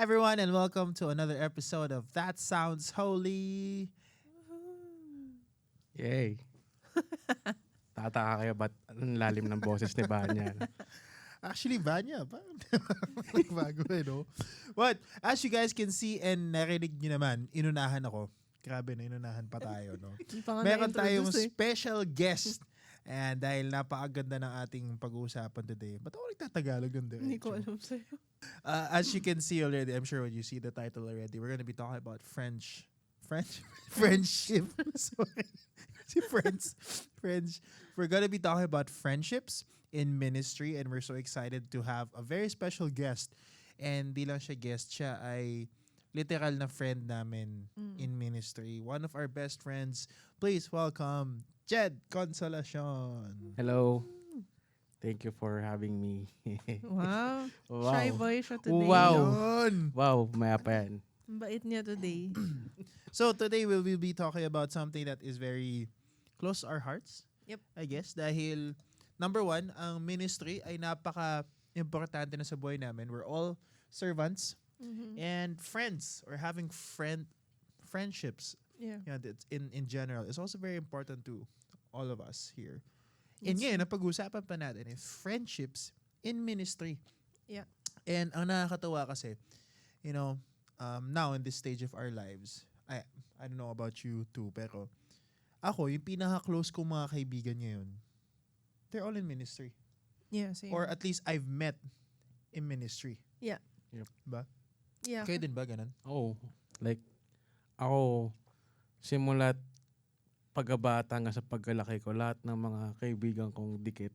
everyone, and welcome to another episode of That Sounds Holy. Yay. Tataka kayo ba't ang lalim ng boses ni Banya? Actually, Vanya, parang bago no? But as you guys can see and narinig nyo naman, inunahan ako. Grabe na, inunahan pa tayo, no? Meron tayong special guest. And dahil napakaganda ng ating pag-uusapan today, ba't ako nagtatagalog ng diretso? Hindi ko alam sa'yo. As you can see already, I'm sure when you see the title already, we're gonna be talking about friendship. Sorry. Friends. We're gonna be talking about friendships in ministry, and we're so excited to have a very special guest. And di lang siya guest, siya ay literal na friend namin in ministry. One of our best friends. Please welcome Jed Consolacion. Hello. Thank you for having me. Wow. Wow. Shy boy siya today. Wow. Yun. Wow, maya pa yan. Ang bait niya today. So today we will be talking about something that is very close to our hearts. Yep. I guess dahil number one, ang ministry ay napaka-importante na sa buhay namin. We're all servants and friends, or having friendships. Yeah. Yeah, that's in general is also very important to all of us here. And ngayon, napag-usapan pa natin is friendships in ministry. Yeah. And ang nakakatawa kasi, now in this stage of our lives, I don't know about you too, pero ako, yung pinaka-close kong mga kaibigan ngayon, they're all in ministry. Yeah, same. Or at least I've met in ministry. Yeah. Yep. Ba? Yeah. Kayo din ba ganun? Oh, like, ako, simulat pagkabata nga sa pagkalaki ko, lahat ng mga kaibigan kong dikit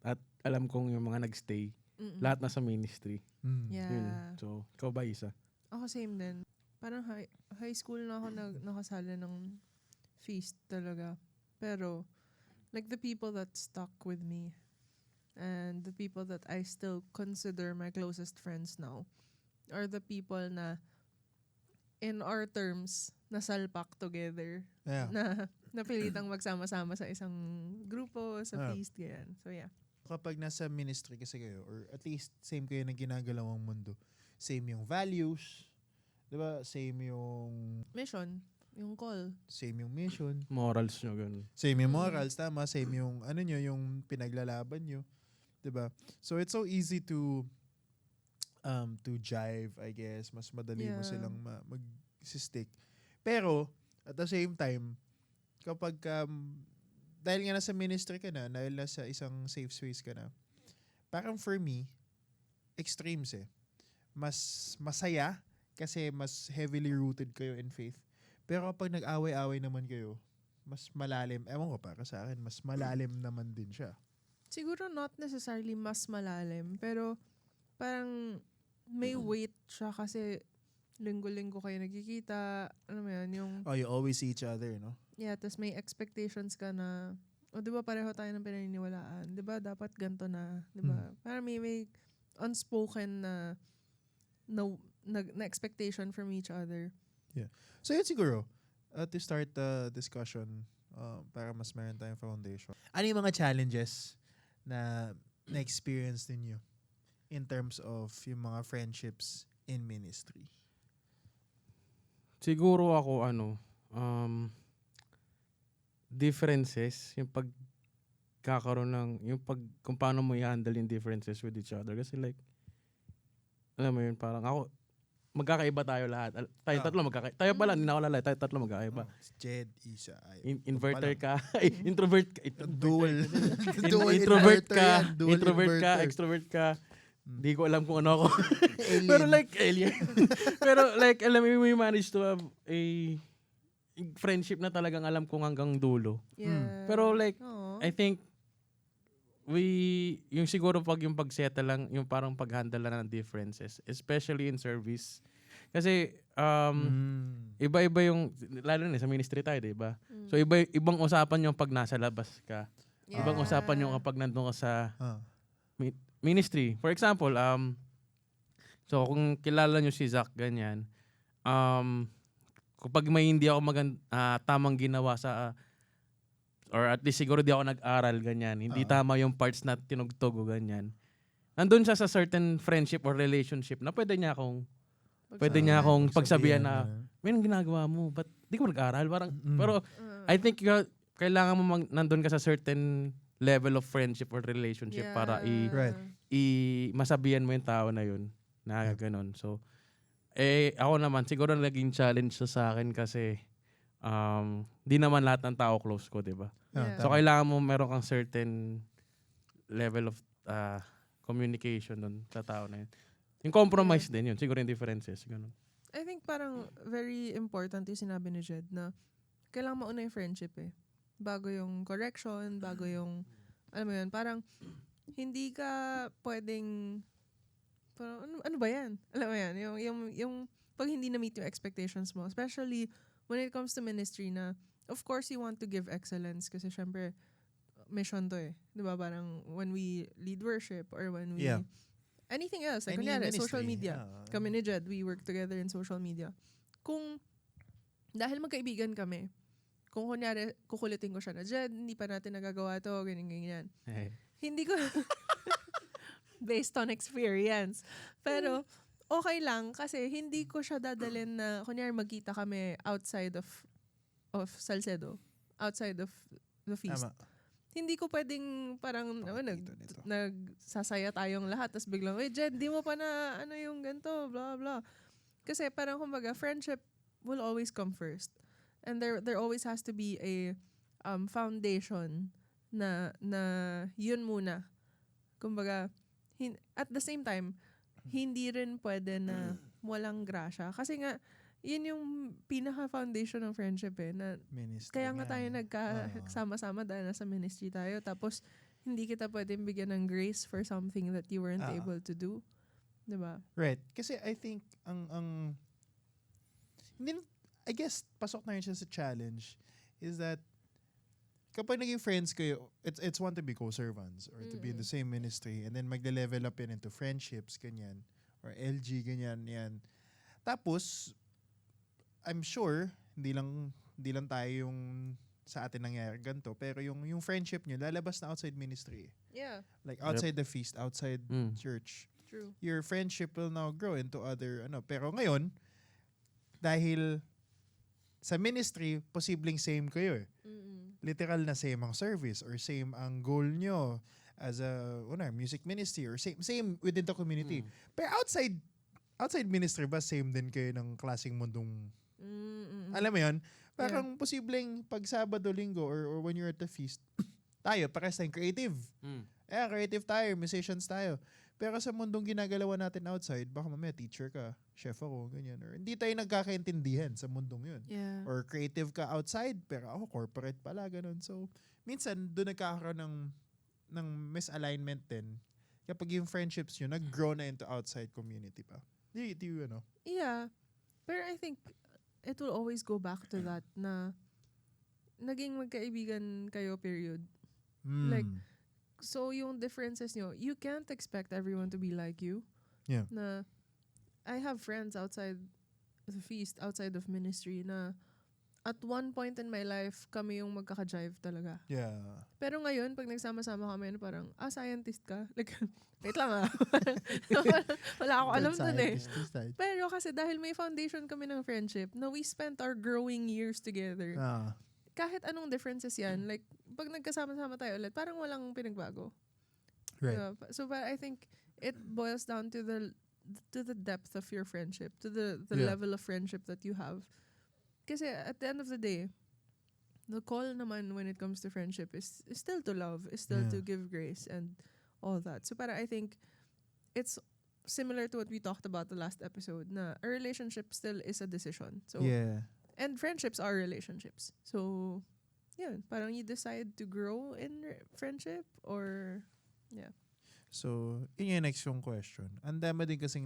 at alam kong yung mga nagstay, lahat nasa ministry. Yeah. Yun. So, ikaw ba isa? Ako same din. Parang high school na ako nakasali ng feast talaga. Pero, like the people that stuck with me and the people that I still consider my closest friends now are the people na in our terms, nasalpak together. Yeah. Na napilitang magsama-sama sa isang grupo, sa Ah. feast, ganyan. So, yeah. Kapag nasa ministry kasi kayo, or at least same kayo ng ginagalawang mundo, same yung values, di ba? Same yung Call. same yung mission, Morals nyo, ganun. same yung morals, tama, same yung yung pinaglalaban nyo, di ba? So it's so easy to jive, I guess. Mas madali mo Yeah. silang mag-stick. Pero at the same time, kapag dahil nga nasa ministry ka na, dahil nasa isang safe space ka na, parang for me, extremes eh. Mas masaya kasi mas heavily rooted kayo in faith. Pero kapag nag-away-away naman kayo, mas malalim. Ewan ko, para sa akin, mas malalim naman din siya. Siguro not necessarily mas malalim, pero parang may weight siya kasi linggo-linggo kayo nagkikita. Ano mo yun, yung... Oh, you always see each other, no? Yeah, tas may expectations ka na, di ba pareho tayo ng pinaniniwalaan? Di ba dapat ganito na? Di ba? Parang may unspoken na expectation from each other. Yeah. So yun siguro, to start the discussion, para mas meron tayong foundation. Ano yung mga challenges na na-experience ninyo in terms of yung mga friendships in ministry? Siguro ako, differences, yung pagkakaroon ng, kung paano mo i-handle yung differences with each other. Kasi like, alam mo yun, parang ako, magkakaiba tayo lahat. Tayo tatlo magkakaiba. Tayo pala, hindi na ako lalay. Tayo tatlo magkakaiba. Si Jed, Isa, Inverter ka. Introvert ka. Dual. Introvert inverter ka. yan, dual Introvert ka. inverter. Extrovert ka. Hindi ko alam kung ano ako. Alien. Pero like, alien. Pero like, alam mo, we managed to have a friendship na talagang alam kong hanggang dulo. Yeah. Pero like, Oo. I think, yung siguro yung pag-settle lang, yung parang pag-handle lang ng differences, especially in service. Kasi, iba-iba yung, lalo na sa ministry tayo, diba? So, ibang usapan yung pag nasa labas ka. Yeah. Ibang usapan yung kapag nandun ka sa Ah. ministry. For example, so kung kilala nyo si Zach, ganyan, kapag may hindi ako tamang ginawa sa, or at least siguro di ako nag-aral, ganyan, hindi tama yung parts na tinugtog o ganyan, nandun siya sa certain friendship or relationship na pwede niya akong Pwede niya akong pagsabihan na, ganun. may anong ginagawa mo? Ba't di ka nag-aral? Parang, Mm. pero I think kailangan mo nandun ka sa certain level of friendship or relationship para Right. masabihan mo yung tao na yun na ganun. So, ako naman, siguro naging challenge siya sa akin kasi di naman lahat ng tao close ko, di ba? Yeah. So, kailangan mo meron kang certain level of communication dun sa tao na yun. Yung compromise din yun. Siguro yung differences. Ganun. I think parang very important yung sinabi ni Jed na kailangan mauna yung friendship eh. Bago yung correction, bago yung, alam mo yun, parang hindi ka pwedeng, parang, ano ba yan? Alam mo yan, yung pag hindi na-meet yung expectations mo, especially when it comes to ministry na, of course, you want to give excellence kasi syempre, mission to eh. Di ba? Parang when we lead worship or when we, anything else, like Any kunyari, ministry, social media. Kami ni Jed, we work together in social media. Kung, dahil magkaibigan kami, kung kunyari, kukulitin ko siya na, Jed, hindi pa natin nagagawa to, ganyan. Hindi ko, based on experience. Pero, okay lang, kasi hindi ko siya dadalhin na, kunyari, magkita kami outside of Salcedo, outside of the feast. Tama. Hindi ko pwedeng parang nagsasaya tayong lahat tapos biglang, wait, Jen, di mo pa na ano yung ganito, blah, blah. Kasi parang kumbaga, friendship will always come first. And there always has to be a foundation na yun muna. Kumbaga, at the same time, hindi rin pwede na walang grasya. Kasi nga, yun yung pinaka-foundation ng friendship eh. Na Ministry kaya nga tayo nga. nagkasama-sama dahil nasa ministry tayo. Tapos, hindi kita pwedeng bigyan ng grace for something that you weren't able to do. Diba? Right. Kasi I think, hindi, I guess, pasok na rin siya sa challenge is that kapag naging friends kayo, it's one to be co-servants or to be in the same ministry and then magle-level up yun into friendships, ganyan. Or LG, ganyan, yan. Tapos, I'm sure, hindi lang tayo yung sa atin nangyari ganito, pero yung friendship nyo, lalabas na outside ministry. Yeah. Like outside the feast, outside church. True. Your friendship will now grow into other, pero ngayon, dahil sa ministry, posibleng same kayo eh. Literal na same ang service or same ang goal nyo as a music ministry or same within the community. Pero outside ministry ba, same din kayo ng klaseng mundong alam mo yun? Parang posibleng pag Sabado, Linggo, or when you're at the feast, tayo, parehas tayong creative. Creative tayo, musicians tayo. Pero sa mundong ginagalawan natin outside, baka mamaya teacher ka, chef ako, ganyan. Or hindi tayo nagkakaintindihan sa mundong yun. Yeah. Or creative ka outside, pero ako corporate pala, ganun. So, minsan, doon nagkakaroon ng misalignment din kapag yung friendships nyo nag-grow na into outside community pa. Do you know? Yeah. Pero I think it will always go back to that na naging magkaibigan kayo, period. Like, so yung differences nyo, you can't expect everyone to be like you. Yeah. Na, I have friends outside the feast, outside of ministry na at one point in my life, kami yung magkaka-jive talaga. Yeah. Pero ngayon, pag nagsama-sama kami, parang, scientist ka? Like, wait lang wala ako alam dun eh. Pero kasi dahil may foundation kami ng friendship, na we spent our growing years together. Kahit anong differences yan, like, pag nagkasama-sama tayo ulit, parang walang pinagbago. Right. So, but I think it boils down to the depth of your friendship, to the level of friendship that you have. Kasi at the end of the day, the call naman when it comes to friendship is still to love, is still to give grace and all that. So para I think it's similar to what we talked about the last episode na a relationship still is a decision. So and friendships are relationships. So yun, parang you decide to grow in friendship or So, yun yung next yung question. Ang dami din kasing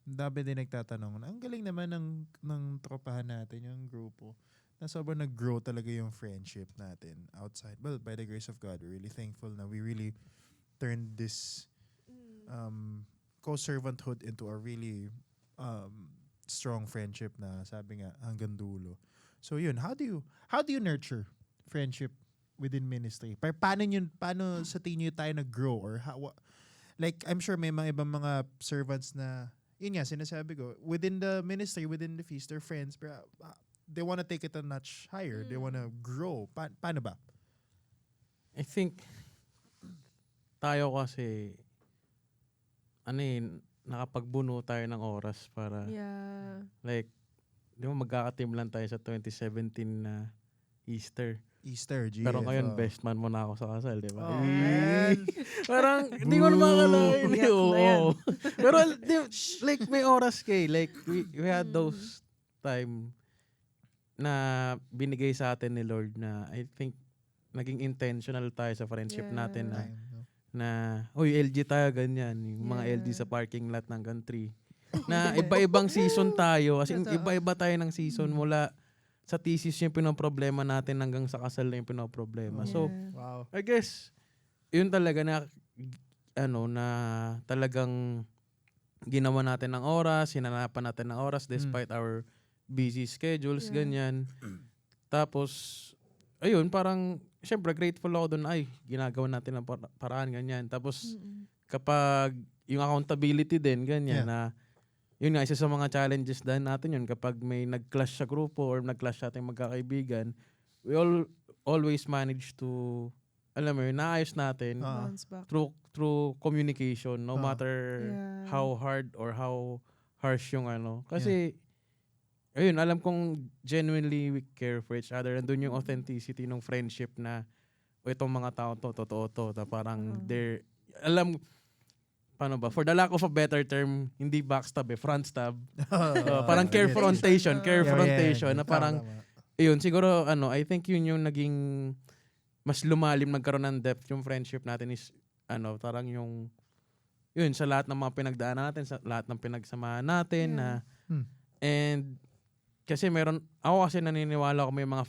dami din nagtatanong na ang galing naman ng tropahan natin, yung grupo, na sobrang nag-grow talaga yung friendship natin outside. Well, by the grace of God, we're really thankful na we really turned this co-servanthood into a really strong friendship na sabi nga hanggang dulo. So yun, how do you nurture friendship within ministry? Paano sa tingin niyo tayo nag-grow or like I'm sure may mga ibang mga servants na yun nga, sinasabi ko, within the ministry, within the feast, they're friends, pero they wanna take it a notch higher. They wanna grow. Paano ba? I think, tayo kasi, nakapagbuno tayo ng oras para, Yeah. like, di ba magkakateam lang tayo sa 2017 na Easter. Easter, GF. Pero ngayon, best man mo na ako sa kasal, di ba? Oh, man. Parang, hindi ko naman akalain. Yak na yan. Oo. Pero, like, may oras kay. Like, we had those time na binigay sa atin ni Lord na I think naging intentional tayo sa friendship Yeah. natin na, Time, no? uy, LG tayo, ganyan. Yung mga Yeah. LG sa parking lot ng country. Na iba-ibang season tayo. As in, Totoo. iba-iba tayo ng season mula sa thesis yung pinoproblema natin hanggang sa kasal na yung pinoproblema. So, Yeah. Wow. I guess, yun talaga na, na talagang ginawa natin ng oras, hinanapan natin ng oras despite our busy schedules, Yeah. ganyan. Tapos, ayun, parang, syempre, grateful ako doon, ginagawa natin ng paraan, ganyan. Tapos, kapag yung accountability din, ganyan, Yeah. na, yun nga, isa sa mga challenges din natin yun, kapag may nag-clash sa grupo or nag-clash sa ating magkakaibigan, we always manage to, alam mo yun, naayos natin Bounce back. through communication, no matter Yeah. how hard or how harsh yung Kasi, ayun, alam kong genuinely we care for each other. Andun yung authenticity ng friendship na, itong mga tao to, totoo to. Na parang paano ba? For the lack of a better term, hindi backstab frontstab. Parang carefrontation, carefrontation. Na parang, yun, siguro, I think yun yung naging mas lumalim, nagkaroon ng depth yung friendship natin is, parang yung, yun, sa lahat ng mga pinagdaan natin, sa lahat ng pinagsamahan natin, na, and, kasi ako kasi naniniwala ko may mga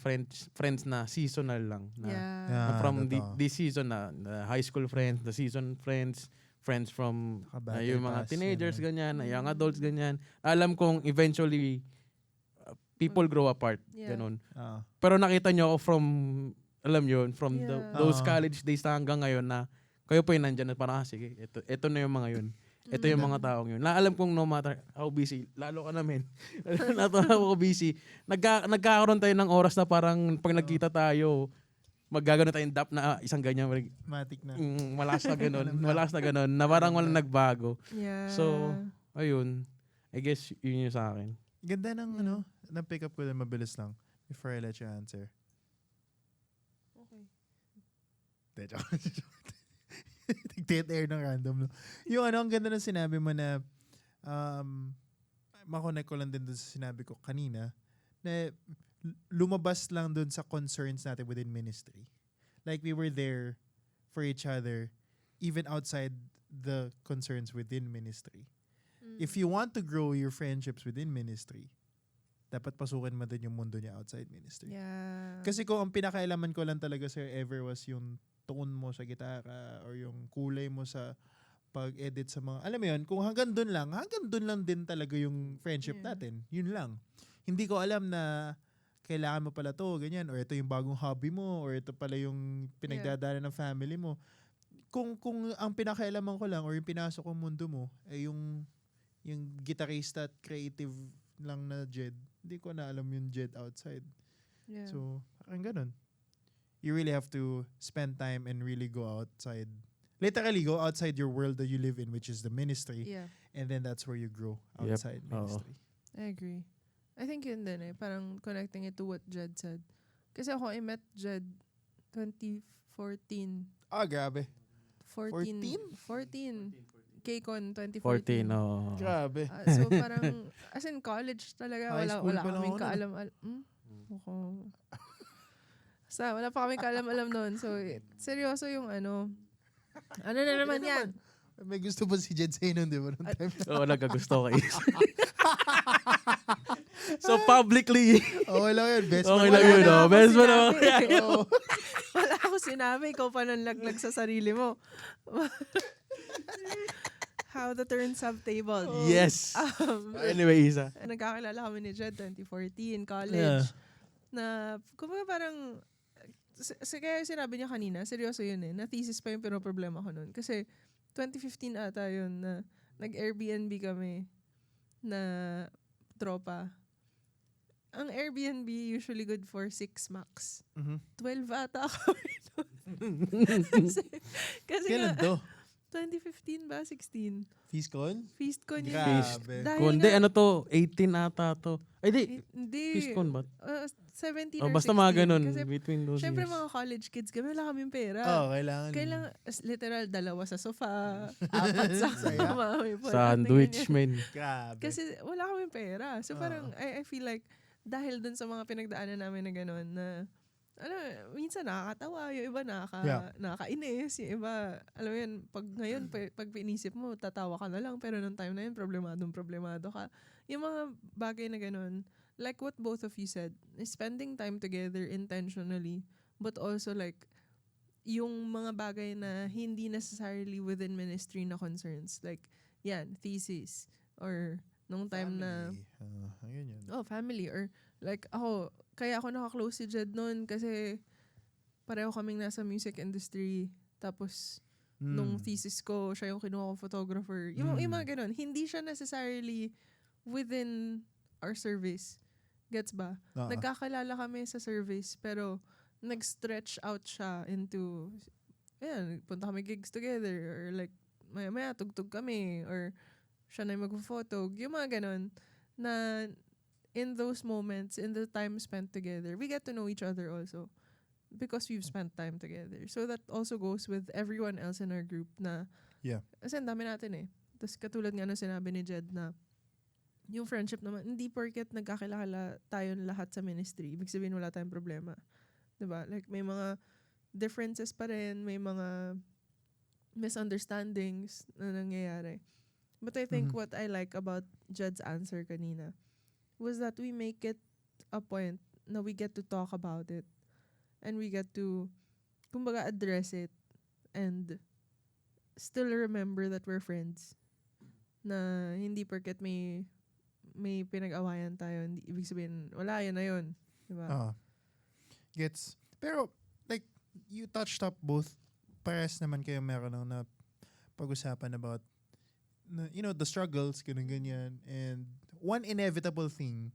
friends na seasonal lang. Na, Yeah. na from totoo. this season na high school friends, the season friends from Naka-battle yung mga pass, teenagers, yun, ganyan, young adults, ganyan. Alam kong eventually, people grow apart. Yeah. Ganun. Ah. Pero nakita nyo ako from, alam yun, from Yeah. those college days na hanggang ngayon na kayo po yung nandyan na parang, sige, ito na yung mga yun. Ito yung mga taong yun. Na alam kong no matter how busy, lalo ka namin. How busy. Nagkakaroon tayo ng oras na parang pag nagkita tayo, maggagano tayong dap na isang ganyan. Matik na. Malakas na ganun. Malakas na ganun. Na parang walang nagbago. Yeah. So, ayun. I guess yun yung sa akin. Ganda ng ng pick up ko din mabilis lang before I let you answer. Okay. Dead air ng random. No? Yung ang ganda ng sinabi mo na makonect ko lang din dun sa sinabi ko kanina na lumabas lang dun sa concerns natin within ministry. Like we were there for each other even outside the concerns within ministry. If you want to grow your friendships within ministry, dapat pasukin mo din yung mundo niya outside ministry. Yeah. Kasi kung ang pinakailaman ko lang talaga sir ever was yung tone mo sa gitara or yung kulay mo sa pag-edit sa mga, alam mo yun, kung hanggang dun lang din talaga yung friendship Yeah. natin. Yun lang. Hindi ko alam na kailangan mo pala to, ganyan, or ito yung bagong hobby mo, or ito pala yung pinagdadaanan ng family mo. Kung ang pinakailaman ko lang or yung pinasok kong mundo mo ay yung guitarista at creative lang na Jed, hindi ko na alam yung Jed outside. Yeah. So, parang ganun. You really have to spend time and really go outside. Literally, go outside your world that you live in, which is the ministry. Yeah. And then that's where you grow Yep. outside Oo. ministry. I agree. I think yun din parang connecting it to what Jed said. Kasi ako, I met Jed 2014. Ah, grabe. 14? 14. KCON 2014. 14, oh. Grabe. So parang, as in college talaga, High school wala pa lang kaming ako nun. kaalam-alam. Basta, wala pa kaming kaalam-alam noon. So, seryoso yung ano na naman yan? May gusto pa si Jed sa'yo nun, di ba? Nung time na. Oo, nagkagusto kayo. So, publicly, Okay lang yun. Best okay man. lang yun, Wala oh. akong Best mo sinabi. naman. Oo. Wala ako sinabi. Ikaw pa nanlaglag sa sarili mo. How the turns have tabled. Yes. Anyway, Isa. Nagkakilala kami ni Jed 2014, college. Yeah. Na, kumbaga parang, kaya sinabi niya kanina, seryoso yun na thesis pa yung pinoproblema ko nun. Kasi, 2015 ata yun na nag-Airbnb kami. na tropa. Ang Airbnb usually good for 6 max. 12 ata ako. kasi, kasi Kailan nga, to? 2015 ba? 16? Feastcon? Feastcon yun. Grabe. Dahil Kundi nga- ano to, 18 ata to. Ay di, Hindi. Fishcon ba? 17 Oh, or basta 16. mga ganun, Kasi between those syempre years. mga college kids kami, wala kaming pera. Kailangan. Kailangan, literal, 2 sa sofa, 4 sa Saya. kama. may po- Sandwich, ganyan. man. Grabe. Kasi wala kaming pera. So Oo. parang, I feel like, dahil dun sa mga pinagdaanan namin na gano'n, na, minsan nakakatawa, yung iba Yeah. nakakainis, yung iba, alam mo yun, ngayon, pag pinisip mo, tatawa ka na lang, pero nung time na yun, problemado ka. Yung mga bagay na gano'n, like what both of you said, is spending time together intentionally, but also like, yung mga bagay na hindi necessarily within ministry na concerns. Like, yan, thesis, or nung time na, Ayun yun. family, or like, kaya ako naka-close si Jed noon kasi pareho kaming nasa music industry. Tapos, nung thesis ko, siya yung kinuha kong photographer. Yung mga ganun. Hindi siya necessarily within our service. Gets ba? Nagkakalala kami sa service, pero nag-stretch out siya into, punta kami gigs together, or like, maya-maya, tugtog kami, or siya na yung mag-photo. Yung mga ganun, na in those moments, in the time spent together, we get to know each other also. Because we've spent time together. So that also goes with everyone else in our group na, Yeah. kasi ang dami natin eh. Tapos katulad nga nung sinabi ni Jed na, yung friendship naman, hindi porket nagkakilala tayong lahat sa ministry, ibig sabihin wala tayong problema. Diba? Like may mga differences pa rin, may mga misunderstandings na nangyayari. But I think what I like about Jed's answer kanina was that we make it a point na we get to talk about it. And we get to, kumbaga, address it and still remember that we're friends. Na hindi porket may pinag-awayan tayo, hindi, ibig sabihin, wala, yun na yun. Diba? Gets. Pero, like, you touched up both. Pares naman kayo meron na pag-usapan about, the struggles, ganyan. And one inevitable thing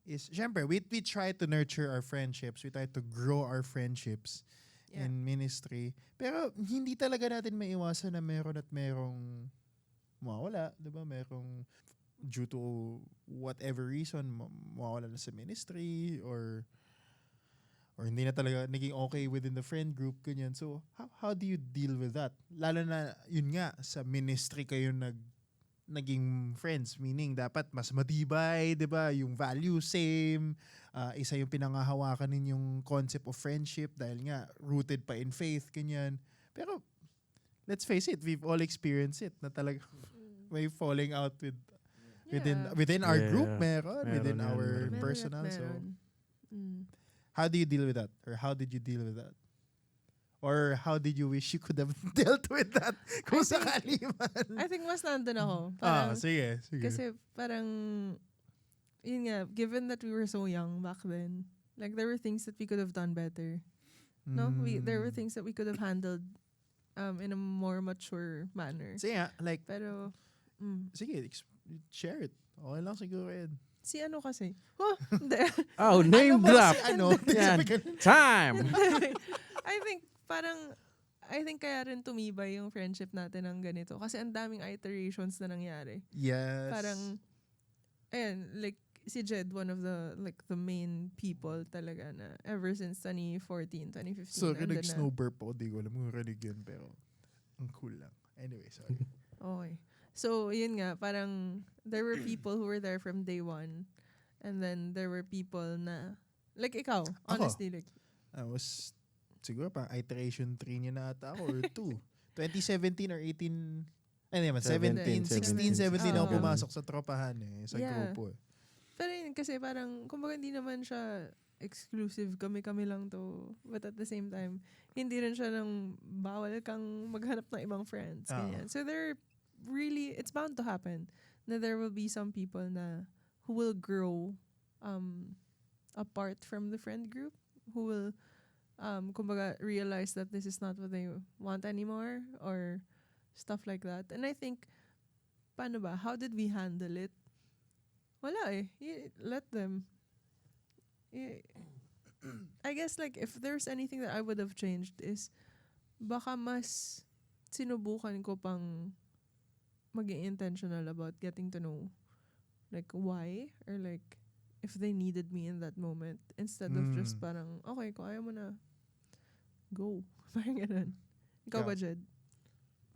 is, syempre, we try to nurture our friendships. We try to grow our friendships in ministry. Pero hindi talaga natin maiwasan na meron at merong mawawala. Diba? Merong due to whatever reason, mawawala na sa ministry or hindi na talaga naging okay within the friend group, ganyan. So, how do you deal with that? Lalo na, yun nga, sa ministry kayo naging friends, meaning dapat mas matibay, 'di ba? Yung value same, isa yung pinangahawakan ninyong concept of friendship dahil nga rooted pa in faith, ganyan. Pero let's face it, we've all experienced it na talaga may falling out within our group, meron within our Meron at personal. So meron. how do you deal with that? Or how did you deal with that? Or how did you wish you could have dealt with that? Kung sakali man. I think mas nandun ako. Sige. Kasi parang, yun nga, given that we were so young back then, like there were things that we could have done better. No? There were things that we could have handled in a more mature manner. Sige, like, Pero, sige, share it. Okay lang siguro yan. si ano kasi? Hindi. Oh, name Ano ba drop. si ano? Yan. Time. I think kaya rin tumibay yung friendship natin ng ganito. Kasi ang daming iterations na nangyari. Yes. Parang, ayan, like, si Jed, one of the main people talaga na ever since 2014, 2015. So, andun na. nag-snowburp ako. Di ko alam kung rinig yun, pero ang cool lang. Anyway, sorry. Okay. So, yun nga, parang there were people who were there from day one. And then there were people na, like ikaw, honestly, like, I was, siguro pa, iteration 3 niya na ata ako, or 2. 2017 or 18, ay naman, 17, 16, 17 ako Oo. pumasok sa tropahan sa Yeah. grupo. pero yun, kasi parang, kumbaga hindi naman siya exclusive, kami-kami lang to. But at the same time, hindi rin siya ng bawal kang maghanap ng ibang friends. Ganyan. So there really, it's bound to happen na there will be some people na who will grow apart from the friend group, who will kumbaga realize that this is not what they want anymore or stuff like that. And I think, paano ba? How did we handle it? wala eh. Let them. I guess like if there's anything that I would have changed is baka mas sinubukan ko pang maging intentional about getting to know like why or like if they needed me in that moment instead of just parang okay kung ayaw mo na go. Parang ganun. Ikaw ba, Jed?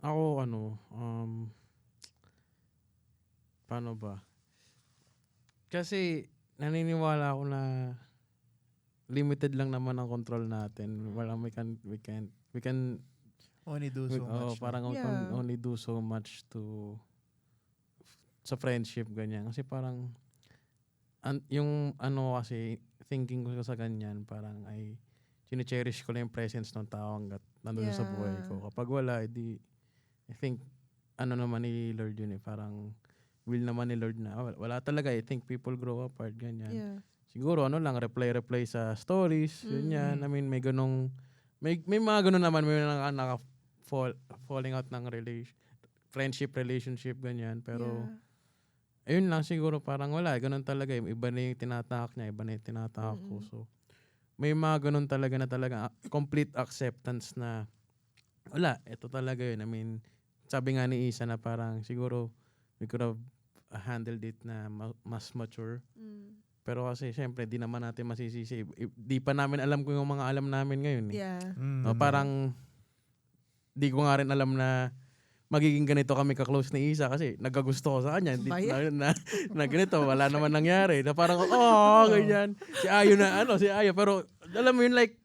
Ako, paano ba? Kasi, naniniwala ako na limited lang naman ang control natin. Walang we can Only do so much. parang we Yeah. can only do so much sa friendship, ganyan. Kasi parang, yung kasi, thinking ko sa ganyan, parang ay, chine-cherish ko lang yung presence ng tao hanggat nandun sa buhay ko. Kapag wala, edi, I think, naman ni Lord yun eh, parang, will naman ni Lord na, wala talaga, I think people grow apart, ganyan. Yeah. Siguro, lang, reply sa stories, ganyan. I mean, may mga ganun naman, may falling out ng friendship, relationship, ganyan. Pero, ayun lang, siguro parang wala, ganun talaga. Iba na yung tinatahak niya, iba na yung tinatahak ko. So, may mga ganun talaga na talaga complete acceptance na wala, ito talaga yun. I mean, sabi nga ni Isa na parang siguro we could have handled it na mas mature. Pero kasi syempre, di naman natin masisisi. Di pa namin alam kung yung mga alam namin ngayon. Eh. Yeah. No, parang di ko nga rin alam na magiging ganito kami ka-close ni Isa kasi nagkagusto ko sa kanya. Hindi, na ganito, wala naman nangyari. Na parang, ganyan. Si Ayo. Pero alam mo yun, like,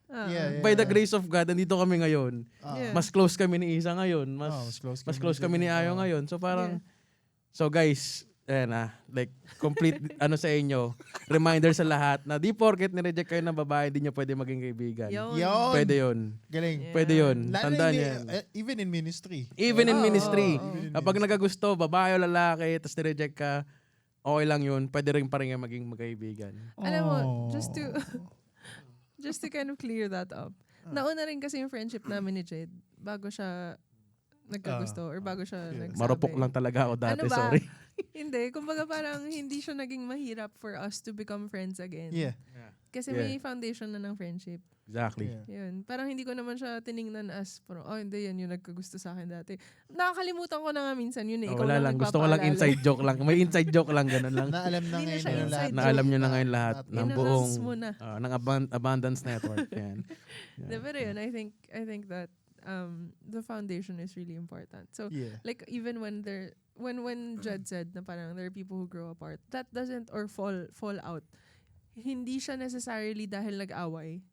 by the grace of God, nandito kami ngayon. Yeah. Mas close kami ni Isa ngayon. Mas close kami ni Ayo ngayon. So parang, so guys, like, complete, sa inyo, reminder sa lahat na di porket nireject kayo ng babae, di nyo pwede maging kaibigan. Yun. Pwede yun. Galing. Yeah. Pwede yun. Lalo Tandaan in yan. even in ministry. Even in ministry. Even in Kapag ministry. nagagusto, babae o lalaki, tapos nireject ka, okay lang yun. Pwede rin pa rin maging magkaibigan. Alam mo, just to kind of clear that up. Nauna rin kasi yung friendship namin ni Jed bago siya nagkagusto or bago siya nagsabi. Marupok lang talaga ako dati, Ano ba? sorry. Hindi. Kumbaga parang hindi siya naging mahirap for us to become friends again. Yeah. Kasi may foundation na ng friendship. Exactly. Yeah. Yun. Parang hindi ko naman siya tiningnan as, parang, hindi, yan yung nagkagusto sa akin dati. Nakakalimutan ko na nga minsan yun eh. Ikaw Wala lang. Gusto ko lang nagpapaalala. inside joke lang. May inside joke lang, ganun lang. Naalam na Hindi na ngayon siya ng inside lahat. joke. Naalam nyo na ngayon lahat ng Inalas buong, mo na. ng Abundance Network. Yan. Yeah. Pero yun, I think that the foundation is really important. So, Yeah. like even when Jed said na parang there are people who grow apart, that doesn't or fall out. Hindi siya necessarily dahil nag-away.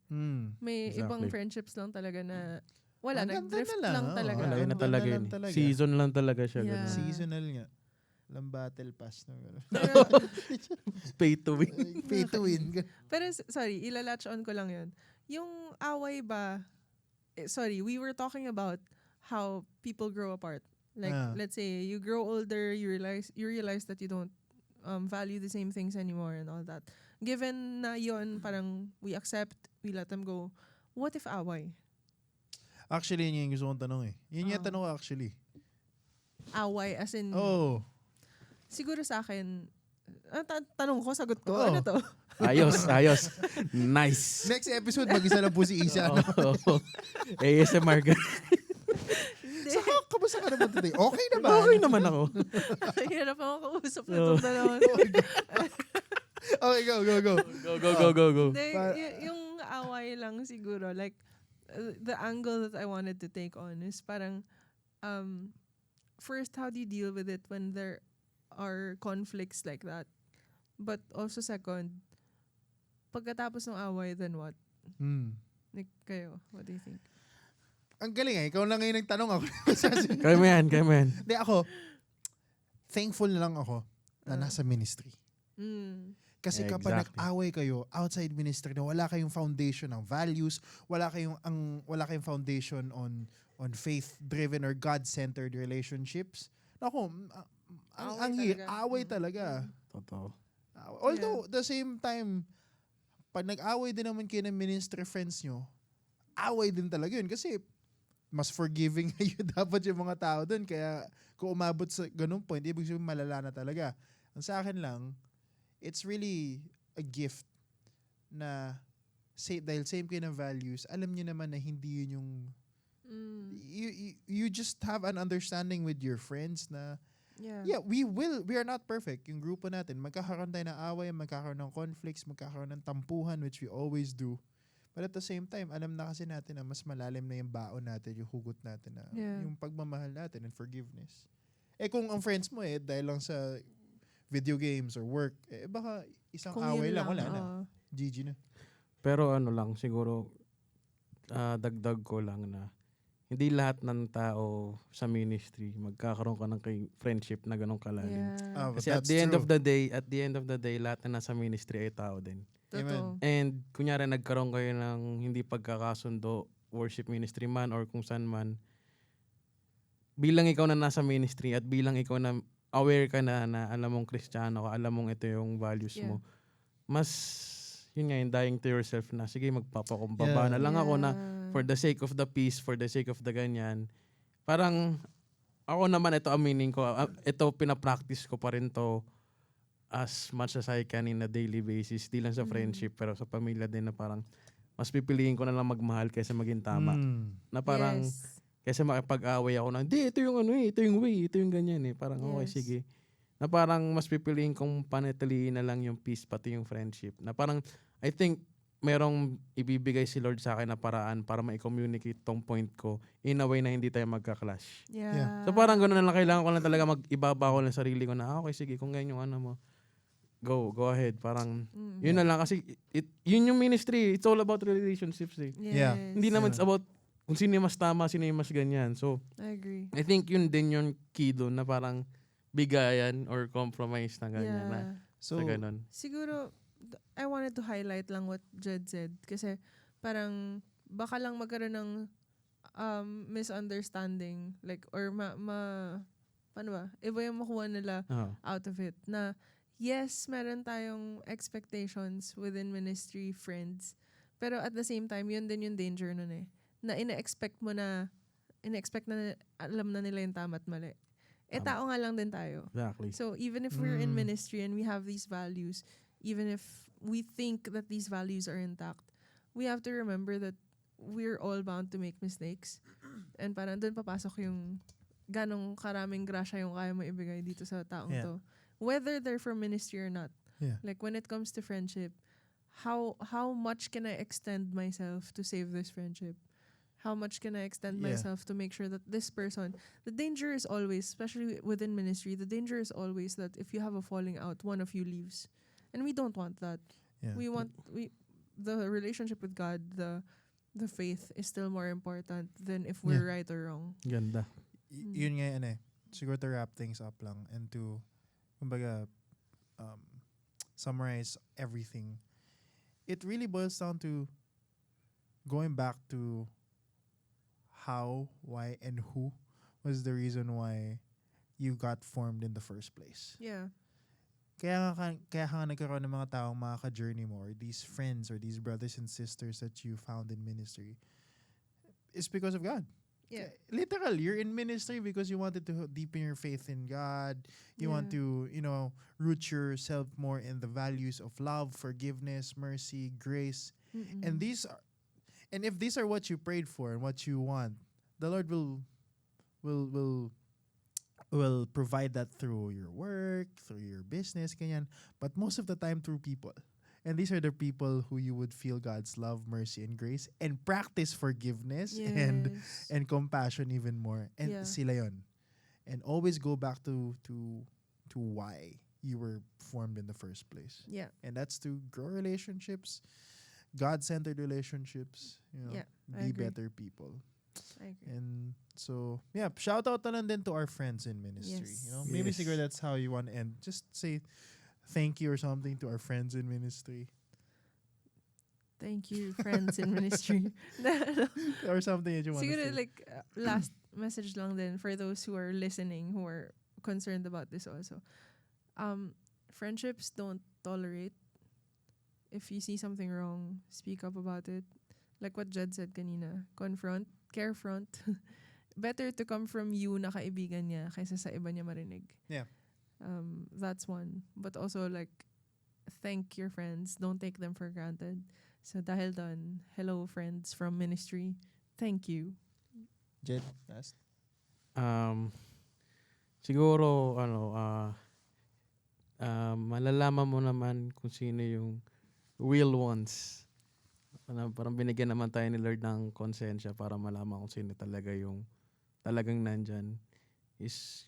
May Exactly. ibang friendships lang talaga na wala, Ang ganda nag-drift na lang, lang oo. talaga. Wala, yun na Ang talaga ganda yun. lang talaga. Season lang talaga siya. Yeah. ganun. Seasonal nga. Lang battle pass. No? Pero, Pay to win. Pay to win. pero sorry, ilalatch on ko lang yun. Yung away ba, we were talking about how people grow apart. Like, let's say, you grow older, you realize that you don't value the same things anymore and all that. Given na yon, parang we accept, we let them go. What if away? Actually, yun yung gusto kong tanong eh. Yun yung tanong ko actually. Away as in, Oh. siguro sa akin, tanong ko, sagot ko, Oo. ano to? Ayos. Nice. Next episode, mag-isa lang po si Isa. No? ASMR ka. Hindi. So, kamusta ka naman today? Okay naman. Okay naman ako. Hirap ako kausap na itong dalawang. Okay, go. Go. Hindi, yung away lang siguro, like, the angle that I wanted to take on is parang, first, how do you deal with it when there are conflicts like that? But also second, pagkatapos ng away, then what? Like, kayo, what do you think? Ang galing eh. Ikaw lang ngayon nagtanong ako. Kaya mo yan. Hindi ako, thankful na lang ako na nasa ministry. Kasi kapag Exactly. nag-away kayo outside ministry na wala kayong foundation ng values, wala kayong foundation on faith-driven or God-centered relationships. Naku, away talaga. Totoo. Although, the same time, pag nag-away din naman kayo ng ministry friends nyo, away din talaga yun. Kasi, mas forgiving kayo dapat yung mga tao dun. Kaya, kung umabot sa ganung point, ibig sabihin malala na talaga. Ang sa akin lang, it's really a gift na dahil same kayo ng values, alam niyo naman na hindi yun yung you just have an understanding with your friends na Yeah. we are not perfect. Yung grupo natin, magkakaroon tayo ng away, magkakaroon ng conflicts, magkakaroon ng tampuhan, which we always do. But at the same time, alam na kasi natin na mas malalim na yung baon natin, yung hugot natin na Yeah. yung pagmamahal natin and forgiveness. Kung ang friends mo dahil lang sa video games or work, baka isang Kung away yun lang, wala na. oo. GG na. Pero ano lang, siguro, dagdag ko lang na hindi lahat ng tao sa ministry magkakaroon ka ng friendship na ganong kalalim. Yeah. But Kasi at that's the end true. of the day, lahat na nasa ministry ay tao din. Totoo. And kunyari nagkaroon kayo ng hindi pagkakasundo, worship ministry man or kung saan man, bilang ikaw na nasa ministry at bilang ikaw na aware ka na alam mong Kristiyano ka, alam mong ito yung values Yeah. mo, mas, yun nga, yung dying to yourself na, sige, magpapakumbaba Yeah. na lang ako na Yeah. for the sake of the peace, for the sake of the ganyan. Parang, ako naman, ito aminin ko, ito pinapractice ko pa rin to as much as I can in a daily basis. Di lang sa friendship, pero sa pamilya din na parang, mas pipiliin ko na lang magmahal kaysa maging tama. Na parang, Yes. kaysa makipag-away ako na, hindi, ito yung ano ito yung way, ito yung ganyan Parang, okay, Yes. sige. Na parang mas pipiliin kong panatiliin na lang yung peace, pati yung friendship. Na parang, I think, merong ibibigay si Lord sa akin na paraan para ma-communicate tong point ko in a way na hindi tayo magka-clash. Yeah. So parang gano'n na lang, kailangan ko lang talaga mag-ibaba ko ng sarili ko na, okay, sige, kung ganyan yung ano mo, go ahead. Parang, yun na lang. Kasi, yun yung ministry. It's all about relationships Yeah. Yes. Hindi naman it's about kung sino yung mas tama, sino yung mas ganyan. So, I agree. I think yun din yung key doon na parang bigayan or compromise na ganyan na So, sa ganun. Siguro, I wanted to highlight lang what Jed said. Kasi parang baka lang magkaroon ng misunderstanding. Like, or paano ba? Iba yung makuha nila Oo. out of it. Na, yes, meron tayong expectations within ministry, friends. Pero at the same time, yun din yung danger nun Na ina-expect na alam na nila yung tama at mali. Tama. Tao nga lang din tayo. Exactly. So even if we're in ministry and we have these values, even if we think that these values are intact, we have to remember that we're all bound to make mistakes. And parang doon papasok yung ganong karaming grasya yung kaya mo ibigay dito sa taong Yeah. to. Whether they're from ministry or not. Yeah. Like when it comes to friendship, how much can I extend myself to save this friendship? How much can I extend Yeah. myself to make sure that this person, the danger is always, especially within ministry, the danger is always that if you have a falling out, one of you leaves. And we don't want that. yeah. We want the relationship with God, the faith is still more important than if we're right or wrong. Ganda. Yun nga yan Siguro to wrap things up lang and to, kumbaga, summarize everything. It really boils down to going back to how, why, and who was the reason why you got formed in the first place. Yeah. Kaya nga nagkaroon ng mga taong makaka-journey mo or these friends or these brothers and sisters that you found in ministry. It's because of God. Yeah. Literal, you're in ministry because you wanted to deepen your faith in God. You want to, root yourself more in the values of love, forgiveness, mercy, grace. Mm-mm. And if these are what you prayed for and what you want, the Lord will provide that through your work, through your business, ganyan. But most of the time through people. And these are the people who you would feel God's love, mercy, and grace and practice forgiveness and compassion even more. And Yeah. sila yun. And always go back to why you were formed in the first place. Yeah. And that's to grow relationships, God-centered relationships, Yeah, I be agree. better people. I agree. And so, yeah, shout out na lang din to our friends in ministry. Yes. Maybe Yes. siguro that's how you want to end. Just say thank you or something to our friends in ministry. Thank you, friends in ministry. Or something that you want to Siguro say. like last message lang din for those who are listening, who are concerned about this also. Friendships don't tolerate. If you see something wrong, speak up about it. Like what Jed said kanina, confront, carefront. Better to come from you na kaibigan niya kaysa sa iba niya marinig. Yeah. That's one. But also like thank your friends. Don't take them for granted. So dahil dun, hello friends from ministry. Thank you. Jed, last. Siguro, malalaman mo naman kung sino yung real ones. Parang binigyan naman tayo ni Lord ng konsensya para malaman kung sino talaga yung talagang nandyan. Is,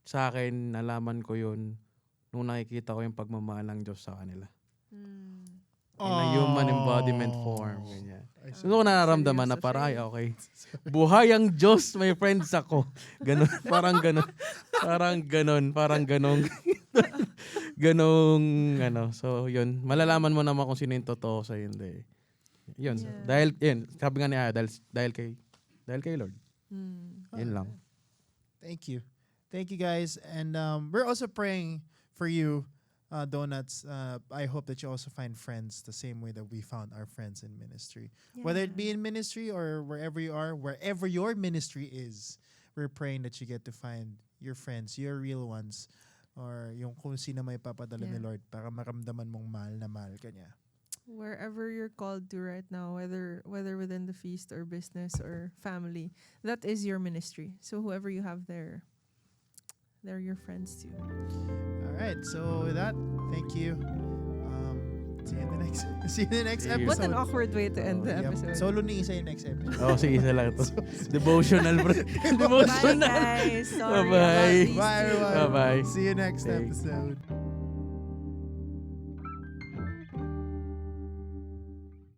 sa akin, nalaman ko yun nung nakikita ko yung pagmamahal ng Diyos sa kanila. In a human embodiment form. Ganyan. Gusto ko nararamdaman na parang, ay, okay. Buhay ang Diyos, may friends ako. Ganon, parang ganon. Parang ganon, parang ganong. Ganong, So, yun. Malalaman mo naman kung sino yung totoo sa hindi. Yun. Yeah. Dahil, yun. Sabi nga niya, dahil kay Lord. Yun lang. Thank you. Thank you, guys. And we're also praying for you, Donuts. I hope that you also find friends the same way that we found our friends in ministry. Whether it be in ministry or wherever you are, wherever your ministry is, we're praying that you get to find your friends, your real ones, or yung kung sino may papadala ni Lord para maramdaman mong mahal na mahal ka niya. Wherever you're called to right now, whether within the feast or business or family, that is your ministry. So whoever you have there, they're your friends too. All right. So with that, thank you. See you in the next See you. episode. What an awkward way to end the Yep. episode. Solo ni isa yung next episode. Sige, isa lang ito. Devotional, bro. Bye Devotional. guys. Sorry Bye-bye. about these Bye, two. everyone. Bye-bye. See you next Thanks. episode.